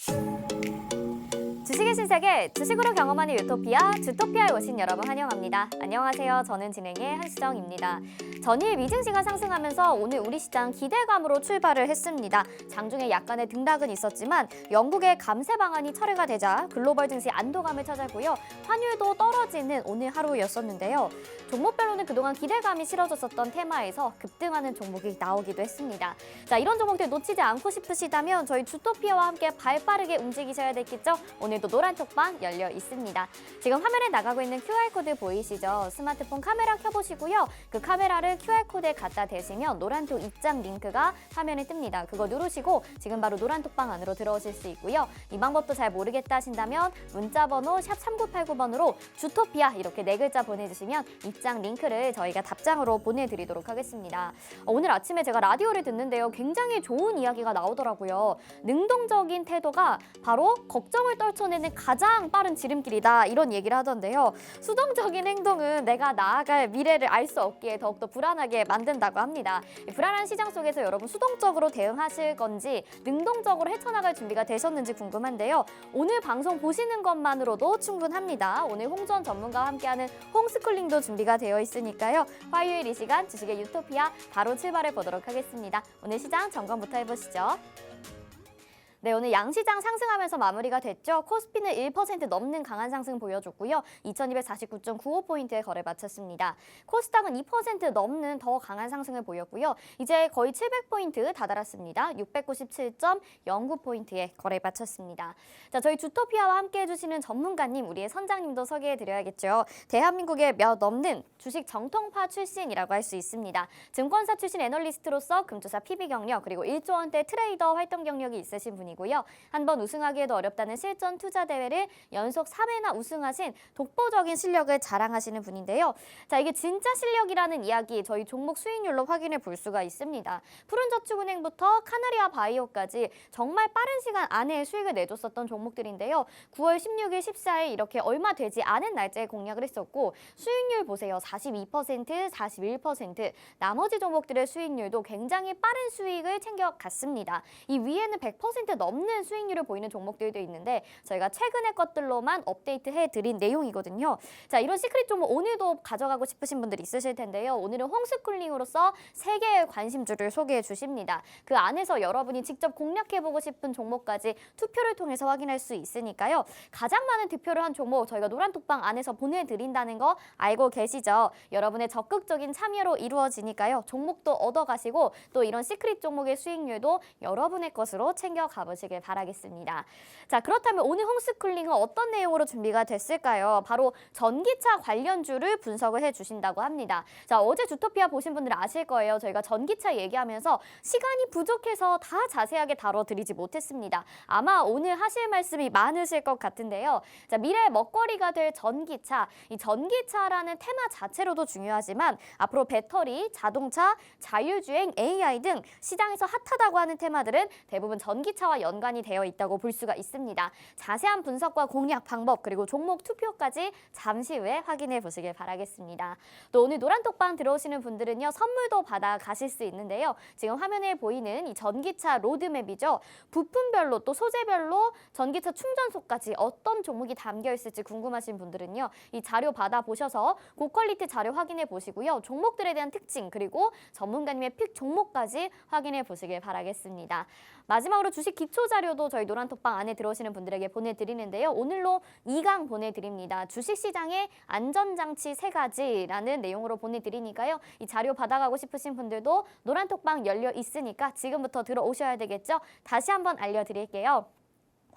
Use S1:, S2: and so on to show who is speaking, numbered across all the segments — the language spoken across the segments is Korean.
S1: 주식의 신세계, 주식으로 경험하는 유토피아, 주토피아에 오신 여러분 환영합니다. 안녕하세요. 저는 진행의 한수정입니다. 전일 미증시가 상승하면서 오늘 우리 시장 기대감으로 출발을 했습니다. 장중에 약간의 등락은 있었지만 영국의 감세 방안이 철회가 되자 글로벌 증시 안도감을 찾았고요. 환율도 떨어지는 오늘 하루였었는데요. 종목별로는 그동안 기대감이 실어졌었던 테마에서 급등하는 종목이 나오기도 했습니다. 자, 이런 종목들 놓치지 않고 싶으시다면 저희 주토피아와 함께 발빠르게 움직이셔야 되겠죠? 오늘도 노란 톡방 열려 있습니다. 지금 화면에 나가고 있는 QR코드 보이시죠? 스마트폰 카메라 켜보시고요. 그 카메라를 QR코드에 갖다 대시면 노란톡 입장 링크가 화면에 뜹니다. 그거 누르시고 지금 바로 노란 톡방 안으로 들어오실 수 있고요. 이 방법도 잘 모르겠다 하신다면 문자번호 샵 3989번으로 주토피아 이렇게 4글자 보내주시면 입장 링크를 저희가 답장으로 보내드리도록 하겠습니다. 오늘 아침에 제가 라디오를 듣는데요. 굉장히 좋은 이야기가 나오더라고요. 능동적인 태도가 바로 걱정을 떨쳐내는 가장 빠른 지름길이다. 이런 얘기를 하던데요. 수동적인 행동은 내가 나아갈 미래를 알 수 없기에 더욱더 불안하게 만든다고 합니다. 불안한 시장 속에서 여러분 수동적으로 대응하실 건지 능동적으로 헤쳐나갈 준비가 되셨는지 궁금한데요. 오늘 방송 보시는 것만으로도 충분합니다. 오늘 홍전 전문가와 함께하는 홈스쿨링도 준비가 되어 있으니까요. 화요일 이 시간 주식의 유토피아 바로 출발해 보도록 하겠습니다. 오늘 시장 점검부터 해보시죠. 네, 오늘 양시장 상승하면서 마무리가 됐죠. 코스피는 1% 넘는 강한 상승 보여줬고요. 2249.95포인트에 거래 마쳤습니다. 코스닥은 2% 넘는 더 강한 상승을 보였고요. 이제 거의 700포인트 다다랐습니다. 697.09포인트에 거래 마쳤습니다. 자, 저희 주토피아와 함께 해주시는 전문가님, 우리의 선장님도 소개해드려야겠죠. 대한민국의 몇 넘는 주식 정통파 출신이라고 할 수 있습니다. 증권사 출신 애널리스트로서 금투사 PB 경력 그리고 1조 원대 트레이더 활동 경력이 있으신 분이고요. 한번 우승하기에도 어렵다는 실전 투자 대회를 연속 3회나 우승하신 독보적인 실력을 자랑하시는 분인데요. 자, 이게 진짜 실력이라는 이야기 저희 종목 수익률로 확인해 볼 수가 있습니다. 푸른저축은행부터 카나리아 바이오까지 정말 빠른 시간 안에 수익을 내줬었던 종목들인데요. 9월 16일, 14일 이렇게 얼마 되지 않은 날짜에 공략을 했었고 수익률 보세요. 42%, 41%. 나머지 종목들의 수익률도 굉장히 빠른 수익을 챙겨갔습니다. 이 위에는 100% 넘는 수익률을 보이는 종목들도 있는데 저희가 최근의 것들로만 업데이트해드린 내용이거든요. 자, 이런 시크릿 종목 오늘도 가져가고 싶으신 분들 있으실 텐데요. 오늘은 홈스쿨링으로서 3개의 관심주를 소개해 주십니다. 그 안에서 여러분이 직접 공략해보고 싶은 종목까지 투표를 통해서 확인할 수 있으니까요. 가장 많은 득표를 한 종목 저희가 노란톡방 안에서 보내드린다는 거 알고 계시죠? 여러분의 적극적인 참여로 이루어지니까요. 종목도 얻어가시고 또 이런 시크릿 종목의 수익률도 여러분의 것으로 챙겨가보시길 바라겠습니다. 자, 그렇다면 오늘 홈스쿨링은 어떤 내용으로 준비가 됐을까요? 바로 전기차 관련주를 분석을 해주신다고 합니다. 자, 어제 주토피아 보신 분들은 아실 거예요. 저희가 전기차 얘기하면서 시간이 부족해서 다 자세하게 다뤄드리지 못했습니다. 아마 오늘 하실 말씀이 많으실 것 같은데요. 자, 미래의 먹거리가 될 전기차. 이 전기차라는 테마 자체로도 중요하지만 앞으로 배터리, 자동차, 자율주행, AI 등 시장에서 핫하다고 하는 테마들은 대부분 전기차와 연관이 되어 있다고 볼 수가 있습니다. 자세한 분석과 공략 방법 그리고 종목 투표까지 잠시 후에 확인해 보시길 바라겠습니다. 또 오늘 노란톡방 들어오시는 분들은요. 선물도 받아 가실 수 있는데요. 지금 화면에 보이는 이 전기차 로드맵이죠. 부품별로 또 소재별로 전기차 충전소까지 어떤 종목이 담겨 있을지 궁금하신 분들은요. 이 자료 받아보셔서 고퀄리티 자료 확인해 보시고요. 종목들에 대한 특징 그리고 전문가님의 픽 종목까지 확인해 보시길 바라겠습니다. 마지막으로 주식 기초 자료도 저희 노란톡방 안에 들어오시는 분들에게 보내드리는데요. 오늘로 2강 보내드립니다. 주식시장의 안전장치 3가지라는 내용으로 보내드리니까요. 이 자료 받아가고 싶으신 분들도 노란톡방 열려 있으니까 지금부터 들어오셔야 되겠죠. 다시 한번 알려드릴게요.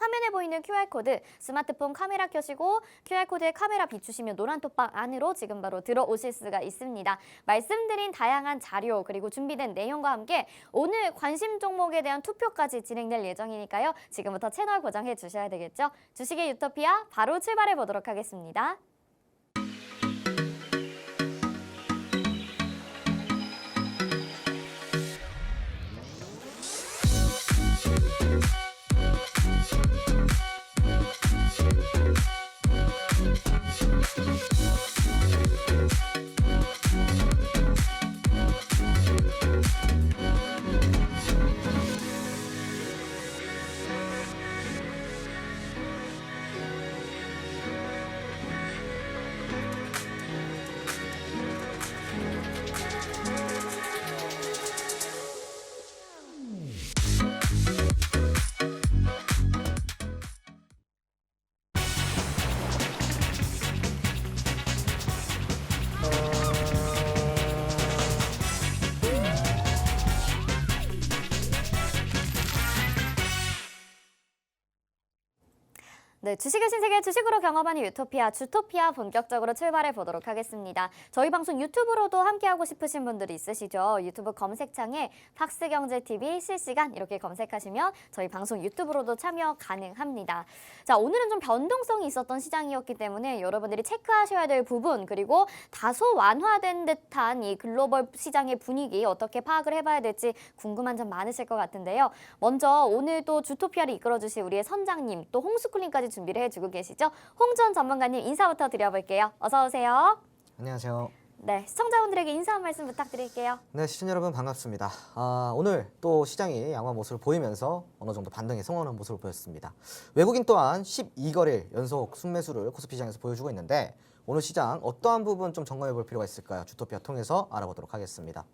S1: 화면에 보이는 QR코드 스마트폰 카메라 켜시고 QR코드에 카메라 비추시면 노란톡방 안으로 지금 바로 들어오실 수가 있습니다. 말씀드린 다양한 자료 그리고 준비된 내용과 함께 오늘 관심 종목에 대한 투표까지 진행될 예정이니까요. 지금부터 채널 고정해 주셔야 되겠죠. 주식의 유토피아 바로 출발해 보도록 하겠습니다. 네, 주식의 신세계 주식으로 경험하는 유토피아, 주토피아 본격적으로 출발해 보도록 하겠습니다. 저희 방송 유튜브로도 함께하고 싶으신 분들이 있으시죠? 유튜브 검색창에 팍스경제TV 실시간 이렇게 검색하시면 저희 방송 유튜브로도 참여 가능합니다. 자, 오늘은 좀 변동성이 있었던 시장이었기 때문에 여러분들이 체크하셔야 될 부분 그리고 다소 완화된 듯한 이 글로벌 시장의 분위기 어떻게 파악을 해봐야 될지 궁금한 점 많으실 것 같은데요. 먼저 오늘 또 주토피아를 이끌어주실 우리의 선장님 또 홈스쿨링까지 준비를 해주고 계시죠. 홍준 전문가님 인사부터 드려볼게요. 어서 오세요.
S2: 안녕하세요.
S1: 네, 시청자분들에게 인사 한 말씀 부탁드릴게요.
S2: 네, 시청자 여러분 반갑습니다. 오늘 또 시장이 양호한 모습을 보이면서 어느 정도 반등이 성공하는 모습을 보였습니다. 외국인 또한 12거래일 연속 순매수를 코스피 시장에서 보여주고 있는데 오늘 시장 어떠한 부분 좀 점검해 볼 필요가 있을까요? 주토피아 통해서 알아보도록 하겠습니다.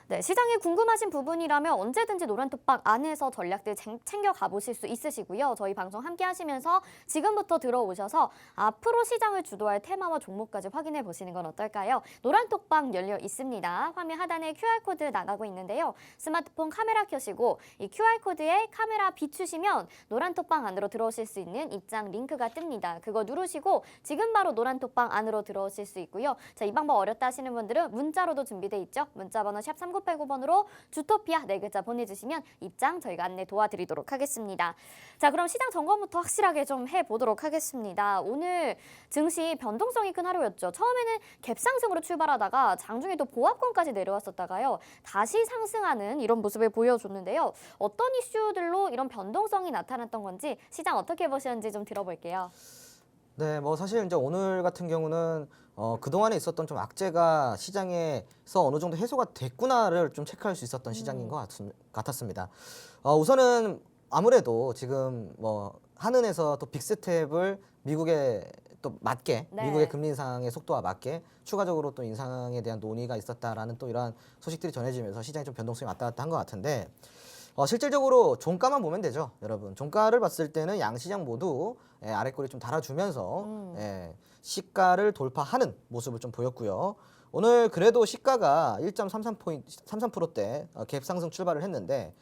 S1: 네, 시장이 궁금하신 부분이라면 언제든지 노란톡방 안에서 전략들 챙겨 가보실 수 있으시고요. 저희 방송 함께 하시면서 지금부터 들어오셔서 앞으로 시장을 주도할 테마와 종목까지 확인해 보시는 건 어떨까요? 노란톡방 열려 있습니다. 화면 하단에 QR코드 나가고 있는데요. 스마트폰 카메라 켜시고 이 QR코드에 카메라 비추시면 노란톡방 안으로 들어오실 수 있는 입장 링크가 뜹니다. 그거 누르시고 지금 바로 노란톡방 안으로 들어오실 수 있고요. 자, 이 방법 어렵다 하시는 분들은 문자로도 준비돼 있죠. 문자번호 샵 3989번으로 주토피아 4글자 보내주시면 입장 저희가 안내 도와드리도록 하겠습니다. 자, 그럼 시장 점검부터 확실하게 좀 해보도록 하겠습니다. 오늘 증시 변동성이 큰 하루였죠. 처음에는 갭상승으로 출발하다가 장중에 또 보합권까지 내려왔었다가요. 다시 상승하는 이런 모습을 보여줬는데요. 어떤 이슈들로 이런 변동성이 나타났던 건지 시장 어떻게 보시는지 좀 들어볼게요.
S2: 네, 뭐 사실 이제 오늘 같은 경우는 그동안에 있었던 좀 악재가 시장에서 어느 정도 해소가 됐구나를 좀 체크할 수 있었던 시장인 것 같았습니다. 우선은 아무래도 지금 뭐 한은에서 또 빅스텝을 미국에 또 맞게
S1: 네.
S2: 미국의 금리 인상의 속도와 맞게 추가적으로 또 인상에 대한 논의가 있었다라는 또 이러한 소식들이 전해지면서 시장이 좀 변동성이 왔다 갔다 한 것 같은데 실질적으로 종가만 보면 되죠, 여러분. 종가를 봤을 때는 양시장 모두 아래꼬리 좀 달아주면서 시가를 돌파하는 모습을 좀 보였고요. 오늘 그래도 시가가 1.33%대 갭 상승 출발을 했는데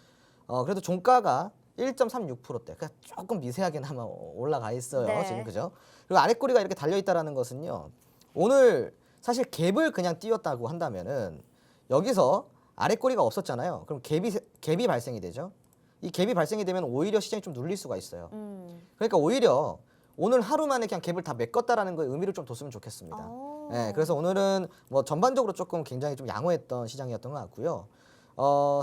S2: 그래도 종가가 1.36%대, 그러니까 조금 미세하게나마 올라가 있어요.
S1: 네.
S2: 지금 그죠? 그리고 아래꼬리가 이렇게 달려 있다라는 것은요. 오늘 사실 갭을 그냥 띄웠다고 한다면은 여기서 아래꼬리가 없었잖아요. 그럼 갭이 발생이 되죠. 이 갭이 발생이 되면 오히려 시장이 좀 눌릴 수가 있어요. 그러니까 오히려 오늘 하루 만에 그냥 갭을 다 메꿨다라는 거에 의미를 좀 뒀으면 좋겠습니다. 네, 그래서 오늘은 뭐 전반적으로 조금 굉장히 좀 양호했던 시장이었던 것 같고요.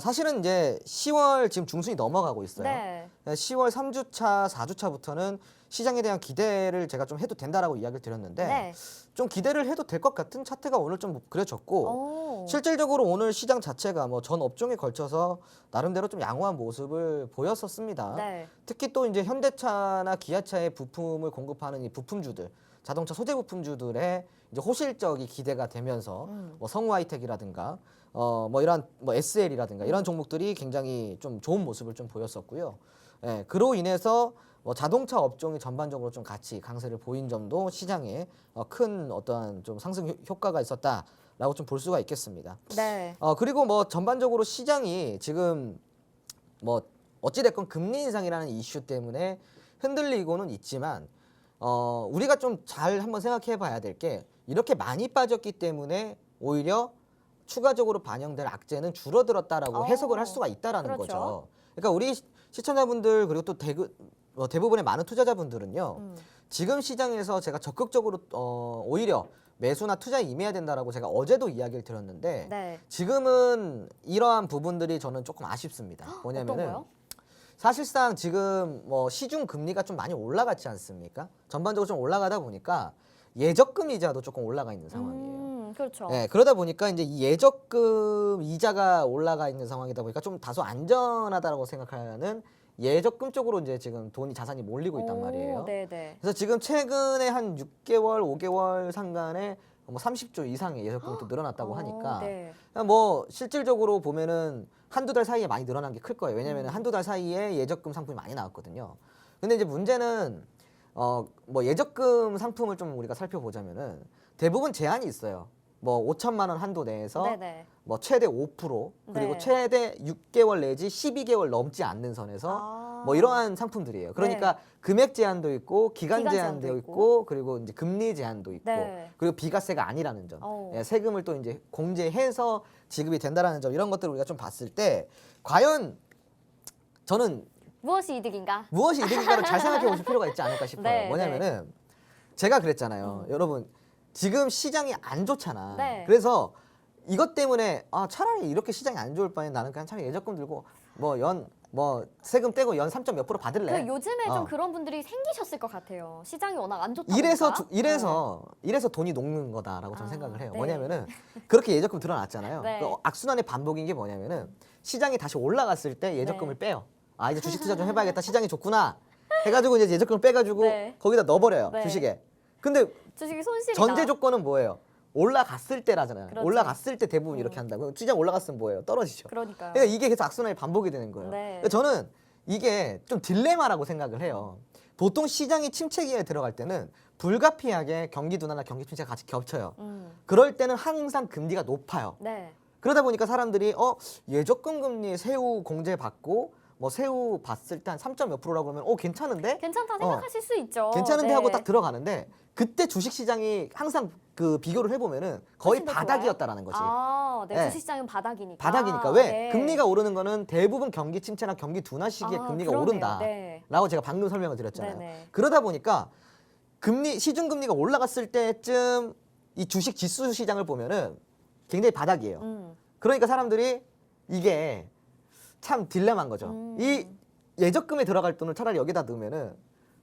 S2: 사실은 이제 10월 지금 중순이 넘어가고 있어요.
S1: 네.
S2: 10월 3주차, 4주차부터는 시장에 대한 기대를 제가 좀 해도 된다라고 이야기를 드렸는데
S1: 네.
S2: 좀 기대를 해도 될 것 같은 차트가 오늘 좀 그려졌고 실질적으로 오늘 시장 자체가 뭐 전 업종에 걸쳐서 나름대로 좀 양호한 모습을 보였었습니다.
S1: 네.
S2: 특히 또 이제 현대차나 기아차의 부품을 공급하는 이 부품주들, 자동차 소재 부품주들의 이제 호실적이 기대가 되면서 뭐 성우하이텍이라든가 뭐 이런 뭐 SL이라든가 이런 종목들이 굉장히 좀 좋은 모습을 좀 보였었고요. 예, 그로 인해서 뭐 자동차 업종이 전반적으로 좀 같이 강세를 보인 점도 시장에 큰 어떠한 좀 상승 효과가 있었다라고 좀 볼 수가 있겠습니다.
S1: 네.
S2: 그리고 뭐 전반적으로 시장이 지금 뭐 어찌됐건 금리 인상이라는 이슈 때문에 흔들리고는 있지만 우리가 좀 잘 한번 생각해 봐야 될 게 이렇게 많이 빠졌기 때문에 오히려 추가적으로 반영될 악재는 줄어들었다라고 해석을 할 수가 있다라는
S1: 그렇죠.
S2: 거죠. 그러니까 우리 시청자분들 그리고 또 대부분의 많은 투자자분들은요. 지금 시장에서 제가 적극적으로 오히려 매수나 투자에 임해야 된다라고 제가 어제도 이야기를 드렸는데
S1: 네.
S2: 지금은 이러한 부분들이 저는 조금 아쉽습니다. 뭐냐면은
S1: 어떤 거요?
S2: 사실상 지금 뭐 시중 금리가 좀 많이 올라갔지 않습니까? 전반적으로 좀 올라가다 보니까 예적금 이자도 조금 올라가 있는 상황이에요.
S1: 그렇죠.
S2: 네, 그러다 보니까 이제 이 예적금 이자가 올라가 있는 상황이다 보니까 좀 다소 안전하다라고 생각하는 예적금 쪽으로 이제 지금 돈이 자산이 몰리고 있단 말이에요.
S1: 네네.
S2: 그래서 지금 최근에 한 6개월, 5개월 상간에 뭐 30조 이상의 예적금이 또 늘어났다고 하니까
S1: 네.
S2: 뭐 실질적으로 보면은 한두 달 사이에 많이 늘어난 게 클 거예요. 왜냐면 한두 달 사이에 예적금 상품이 많이 나왔거든요. 근데 이제 문제는 뭐 예적금 상품을 좀 우리가 살펴보자면은 대부분 제한이 있어요. 뭐 5천만 원 한도 내에서
S1: 네네.
S2: 뭐 최대 5% 그리고
S1: 네.
S2: 최대 6개월 내지 12개월 넘지 않는 선에서 뭐 이러한 상품들이에요. 그러니까 금액 제한도 있고 기간
S1: 기간
S2: 제한도
S1: 제한도
S2: 있고 그리고 이제 금리 제한도 있고
S1: 네.
S2: 그리고 비과세가 아니라는 점.
S1: 어.
S2: 예, 세금을 또 이제 공제해서 지급이 된다라는 점 이런 것들을 우리가 좀 봤을 때 과연 저는
S1: 무엇이 이득인가?
S2: 무엇이 이득인가를 잘 생각해 보실 필요가 있지 않을까 싶어요.
S1: 네,
S2: 뭐냐면은 제가 그랬잖아요. 여러분 지금 시장이 안 좋잖아.
S1: 네.
S2: 그래서 이것 때문에 차라리 이렇게 시장이 안 좋을 바에 나는 그냥 차라리 예적금 들고 뭐 세금 떼고 연 3점 몇 프로 받을래.
S1: 그 요즘에 좀
S2: 어.
S1: 그런 분들이 생기셨을 것 같아요. 시장이 워낙 안 좋다
S2: 이래서
S1: 보니까.
S2: 이래서 돈이 녹는 거다라고 저는
S1: 아,
S2: 생각을 해요.
S1: 네.
S2: 뭐냐면은 그렇게 예적금 들어놨잖아요.
S1: 네.
S2: 그 악순환의 반복인 게 뭐냐면은 시장이 다시 올라갔을 때 예적금을 빼요. 아 이제 주식 투자 좀 해봐야겠다. 시장이 좋구나. 해가지고 이제 예적금을 빼가지고
S1: 네.
S2: 거기다 넣어버려요.
S1: 네.
S2: 주식에. 근데
S1: 주식이 손실이다.
S2: 전제 조건은 뭐예요? 올라갔을 때라잖아요.
S1: 그렇죠.
S2: 올라갔을 때 대부분 이렇게 한다고. 시장 올라갔으면 뭐예요? 떨어지죠.
S1: 그러니까요.
S2: 그러니까 이게 계속 악순환이 반복이 되는 거예요.
S1: 네.
S2: 그러니까 저는 이게 좀 딜레마라고 생각을 해요. 보통 시장이 침체 기회에 들어갈 때는 불가피하게 경기 둔화나 경기 침체가 같이 겹쳐요. 그럴 때는 항상 금리가 높아요.
S1: 네.
S2: 그러다 보니까 사람들이 예적금 금리 세후 공제 받고 뭐 세후 봤을 때 한 3점 몇 프로라고 그러면 괜찮은데?
S1: 괜찮다 생각하실 수 있죠.
S2: 괜찮은데
S1: 네.
S2: 하고 딱 들어가는데 그때 주식 시장이 항상 그 비교를 해보면은 거의
S1: 훨씬 더
S2: 바닥이었다라는 거지.
S1: 아, 네.
S2: 네.
S1: 주식시장은 바닥이니까.
S2: 바닥이니까 왜
S1: 네.
S2: 금리가 오르는 거는 대부분 경기 침체나 경기 둔화 시기에 금리가
S1: 그러네요.
S2: 오른다라고
S1: 네.
S2: 제가 방금 설명을 드렸잖아요.
S1: 네네.
S2: 그러다 보니까 시중 금리가 올라갔을 때쯤 이 주식 지수 시장을 보면은 굉장히 바닥이에요. 그러니까 사람들이 이게 참 딜레마인 거죠. 이 예적금에 들어갈 돈을 차라리 여기다 넣으면은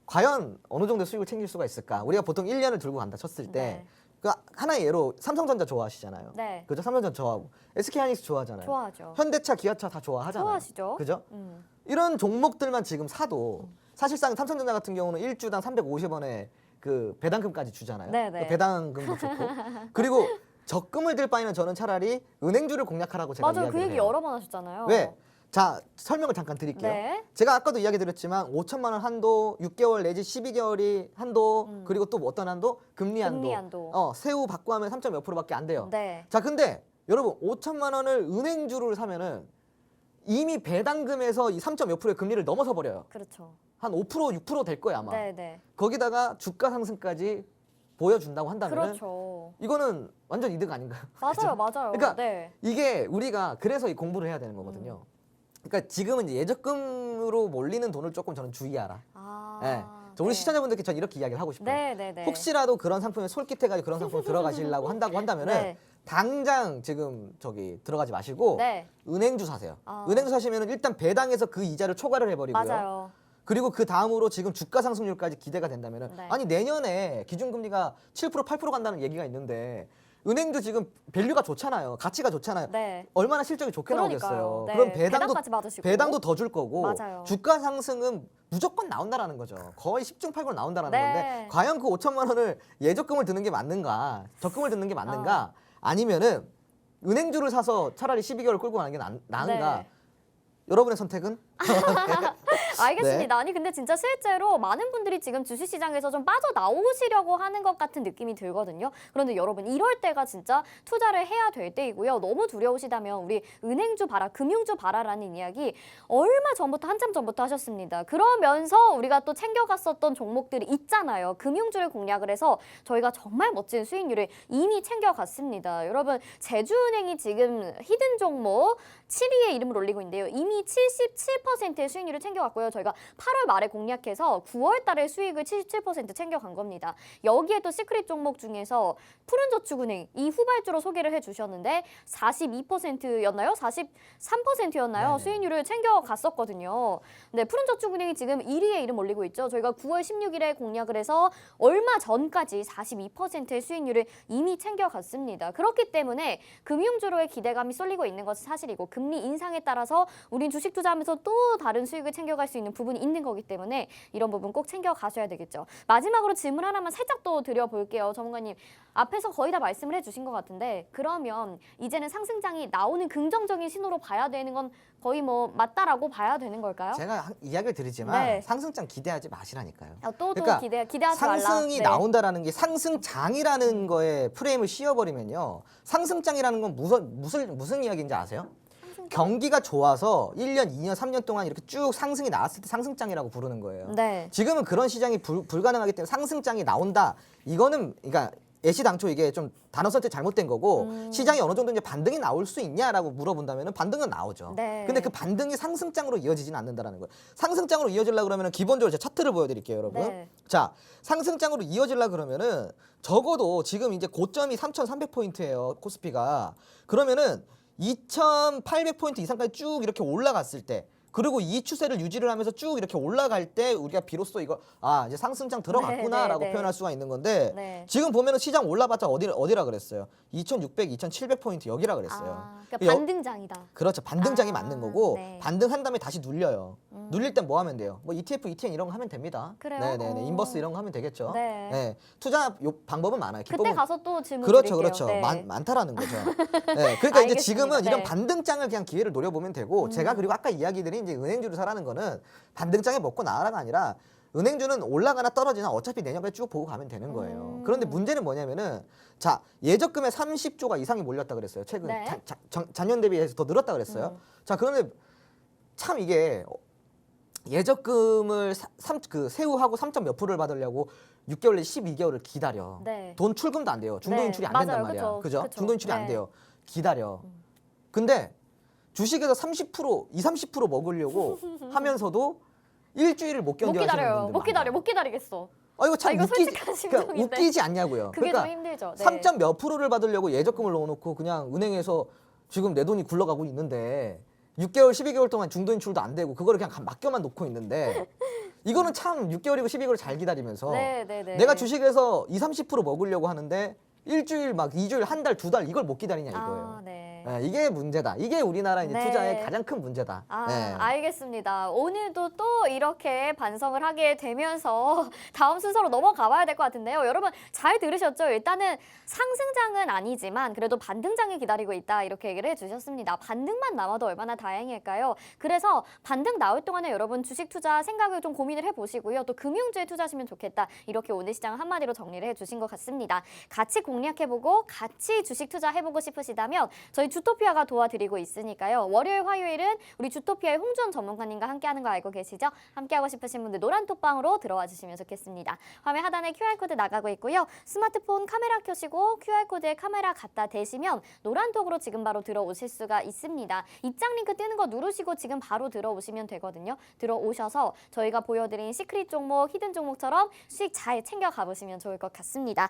S2: 과연 어느 정도 수익을 챙길 수가 있을까? 우리가 보통 1년을 들고 간다 쳤을 때
S1: 네.
S2: 그 하나의 예로 삼성전자 좋아하시잖아요.
S1: 네.
S2: 그죠? 삼성전자 좋아하고 SK하이닉스 좋아하잖아요.
S1: 좋아하죠.
S2: 현대차, 기아차 다 좋아하잖아요.
S1: 좋아하시죠.
S2: 그죠?
S1: 음.
S2: 이런 종목들만 지금 사도 사실상 삼성전자 같은 경우는 1주당 350원에 그 배당금까지 주잖아요.
S1: 네네.
S2: 그 배당금도 좋고 그리고 적금을 들 바에는 저는 차라리 은행주를 공략하라고 제가
S1: 맞아요.
S2: 이야기를
S1: 그 얘기
S2: 해요.
S1: 여러 번 하셨잖아요.
S2: 왜? 자, 설명을 잠깐 드릴게요.
S1: 네.
S2: 제가 아까도 이야기 드렸지만 5천만 원 한도, 6개월 내지 12개월이 한도, 그리고 또 어떤 한도? 금리 한도.
S1: 금리 한도.
S2: 세후 받고 하면 3점 몇 프로밖에 안 돼요.
S1: 네.
S2: 자, 근데 여러분 5천만 원을 은행주를 사면은 이미 배당금에서 이 3점 몇 프로의 금리를 넘어서 버려요.
S1: 그렇죠.
S2: 한 5%, 6% 될 거야 아마.
S1: 네네.
S2: 거기다가 주가 상승까지 보여준다고 한다면
S1: 그렇죠.
S2: 이거는 완전 이득 아닌가요?
S1: 맞아요, 맞아요.
S2: 그러니까
S1: 네.
S2: 이게 우리가 그래서 이 공부를 해야 되는 거거든요. 그러니까 지금은 이제 예적금으로 몰리는 돈을 조금 저는 주의하라.
S1: 아.
S2: 예. 우리 시청자분들께 전 이렇게 이야기를 하고 싶어요.
S1: 네네네.
S2: 혹시라도 그런 상품에 솔깃해가지고 그런 상품 들어가시려고 한다고 한다면은
S1: 네.
S2: 당장 지금 들어가지 마시고
S1: 네.
S2: 은행주 사세요.
S1: 아.
S2: 은행주 사시면은 일단 배당에서 그 이자를 초과를 해버리고요.
S1: 맞아요.
S2: 그리고 그 다음으로 지금 주가 상승률까지 기대가 된다면은
S1: 네.
S2: 아니 내년에 기준금리가 7% 8% 간다는 얘기가 있는데 은행도 지금 밸류가 좋잖아요. 가치가 좋잖아요.
S1: 네.
S2: 얼마나 실적이 좋게
S1: 그러니까요.
S2: 나오겠어요.
S1: 네.
S2: 그럼
S1: 배당까지 받으시고.
S2: 배당도 더 줄 거고
S1: 맞아요.
S2: 주가 상승은 무조건 나온다라는 거죠. 거의 10중 8구 나온다라는
S1: 네.
S2: 건데 과연 그 5천만 원을 예적금을 드는 게 맞는가? 적금을 드는 게 맞는가? 아니면은 은행주를 사서 차라리 12개월 끌고 가는 게 나은가?
S1: 네.
S2: 여러분의 선택은?
S1: 알겠습니다.
S2: 네.
S1: 아니 근데 진짜 실제로 많은 분들이 지금 주식시장에서 좀 빠져나오시려고 하는 것 같은 느낌이 들거든요. 그런데 여러분 이럴 때가 진짜 투자를 해야 될 때이고요. 너무 두려우시다면 우리 은행주 봐라, 금융주 봐라라는 이야기 얼마 전부터 한참 전부터 하셨습니다. 그러면서 우리가 또 챙겨갔었던 종목들이 있잖아요. 금융주를 공략을 해서 저희가 정말 멋진 수익률을 이미 챙겨갔습니다. 여러분 제주은행이 지금 히든 종목 7위에 이름을 올리고 있는데요. 이미 77%의 수익률을 챙겨갔고요. 저희가 8월 말에 공략해서 9월 달에 수익을 77% 챙겨간 겁니다. 여기에 또 시크릿 종목 중에서 푸른저축은행 이 후발주로 소개를 해주셨는데 42%였나요? 43%였나요?
S2: 네네.
S1: 수익률을 챙겨갔었거든요. 네, 푸른저축은행이 지금 1위에 이름 올리고 있죠. 저희가 9월 16일에 공략을 해서 얼마 전까지 42%의 수익률을 이미 챙겨갔습니다. 그렇기 때문에 금융주로의 기대감이 쏠리고 있는 것은 사실이고 금리 인상에 따라서 우린 주식 투자하면서 또 다른 수익을 챙겨갈 수 있는 부분이 있는 거기 때문에 이런 부분 꼭 챙겨가셔야 되겠죠. 마지막으로 질문 하나만 살짝 또 드려볼게요. 전문가님. 앞에서 거의 다 말씀을 해주신 것 같은데 그러면 이제는 상승장이 나오는 긍정적인 신호로 봐야 되는 건 거의 뭐 맞다라고 봐야 되는 걸까요?
S2: 제가 이야기를 드리지만
S1: 네.
S2: 상승장 기대하지 마시라니까요.
S1: 또
S2: 그러니까
S1: 기대하지 말라.
S2: 상승이
S1: 네.
S2: 나온다라는 게 상승장이라는 거에 프레임을 씌워버리면요. 상승장이라는 건 무슨 이야기인지 아세요? 경기가 좋아서 1년, 2년, 3년 동안 이렇게 쭉 상승이 나왔을 때 상승장이라고 부르는 거예요.
S1: 네.
S2: 지금은 그런 시장이 불가능하기 때문에 상승장이 나온다. 이거는 그러니까 애시당초 이게 좀 단어 선택 잘못된 거고 시장이 어느 정도 이제 반등이 나올 수 있냐라고 물어본다면 반등은 나오죠.
S1: 네.
S2: 근데 그 반등이 상승장으로 이어지지는 않는다라는 거예요. 상승장으로 이어지려고 그러면 기본적으로 제 차트를 보여드릴게요, 여러분.
S1: 네.
S2: 자, 상승장으로 이어지려고 그러면은 적어도 지금 이제 고점이 3,300포인트예요, 코스피가. 그러면은 2,800포인트 이상까지 쭉 이렇게 올라갔을 때 그리고 이 추세를 유지를 하면서 쭉 이렇게 올라갈 때 우리가 비로소 이거 이제 상승장 들어갔구나라고
S1: 네, 네, 네.
S2: 표현할 수가 있는 건데
S1: 네.
S2: 지금 보면은 시장 올라봤자 어디라 그랬어요? 2,600, 2,700포인트 여기라 그랬어요.
S1: 그러니까 반등장이다.
S2: 그렇죠. 반등장이 맞는 거고
S1: 네.
S2: 반등한 다음에 다시 눌려요. 눌릴 땐 뭐 하면 돼요? 뭐 ETF, ETN 이런 거 하면 됩니다.
S1: 그래요?
S2: 네네네. 인버스 이런 거 하면 되겠죠.
S1: 네.
S2: 네. 투자 방법은 많아요.
S1: 그때 가서 또 질문
S2: 그렇죠,
S1: 드릴게요.
S2: 그렇죠.
S1: 네.
S2: 많다라는 거죠. 네, 그러니까 이제
S1: 알겠습니다.
S2: 지금은 이런
S1: 네.
S2: 반등장을 그냥 기회를 노려보면 되고 제가 그리고 아까 이야기 드린 이제 은행주를 사라는 거는 반등장에 먹고 나가라가 아니라 은행주는 올라가나 떨어지나 어차피 내년까지 쭉 보고 가면 되는 거예요. 그런데 문제는 뭐냐면은 자 예적금에 30조가 이상이 몰렸다 그랬어요. 최근
S1: 네.
S2: 작년 대비해서 더 늘었다 그랬어요. 자 그런데 참 이게 예적금을 세후하고 3점 몇 프로를 받으려고 6개월 내 12개월을 기다려.
S1: 네.
S2: 돈 출금도 안 돼요. 중도
S1: 네,
S2: 인출이 안
S1: 맞아요.
S2: 된단 말이야.
S1: 그쵸,
S2: 그죠?
S1: 그쵸.
S2: 중도 인출이 안
S1: 네.
S2: 돼요. 기다려. 근데 주식에서 30%, 30% 먹으려고 하면서도 일주일을 못
S1: 못
S2: 견뎌하시는
S1: 기다려요.
S2: 분들
S1: 못 기다려.
S2: 많아요.
S1: 못 기다리겠어.
S2: 이거 참
S1: 이거
S2: 웃기지,
S1: 솔직한
S2: 그러니까
S1: 심정인데.
S2: 웃기지 않냐고요.
S1: 그게
S2: 그러니까
S1: 좀 힘들죠. 네.
S2: 3점 몇 프로를 받으려고 예적금을 넣어놓고 그냥 은행에서 지금 내 돈이 굴러가고 있는데 6개월, 12개월 동안 중도 인출도 안 되고 그거를 그냥 맡겨만 놓고 있는데 이거는 참 6개월이고 12개월 잘 기다리면서
S1: 네, 네, 네.
S2: 내가 주식에서 20, 30% 먹으려고 하는데 일주일 막 2주일 한 달, 2달 이걸 못 기다리냐 이거예요.
S1: 네.
S2: 네, 이게 문제다. 이게 우리나라 이제
S1: 네.
S2: 투자의 가장 큰 문제다. 네.
S1: 알겠습니다. 오늘도 또 이렇게 반성을 하게 되면서 다음 순서로 넘어가 봐야 될 것 같은데요. 여러분 잘 들으셨죠? 일단은 상승장은 아니지만 그래도 반등장이 기다리고 있다 이렇게 얘기를 해주셨습니다. 반등만 남아도 얼마나 다행일까요? 그래서 반등 나올 동안에 여러분 주식 투자 생각을 좀 고민을 해보시고요. 또 금융주에 투자하시면 좋겠다. 이렇게 오늘 시장 한마디로 정리를 해주신 것 같습니다. 같이 공략해보고 같이 주식 투자해보고 싶으시다면 저희 주토피아가 도와드리고 있으니까요. 월요일, 화요일은 우리 주토피아의 홍주원 전문가님과 함께하는 거 알고 계시죠? 함께하고 싶으신 분들 노란톡방으로 들어와 주시면 좋겠습니다. 화면 하단에 QR코드 나가고 있고요. 스마트폰 카메라 켜시고 QR코드에 카메라 갖다 대시면 노란톡으로 지금 바로 들어오실 수가 있습니다. 입장 링크 뜨는 거 누르시고 지금 바로 들어오시면 되거든요. 들어오셔서 저희가 보여드린 시크릿 종목, 히든 종목처럼 수익 잘 챙겨 가보시면 좋을 것 같습니다.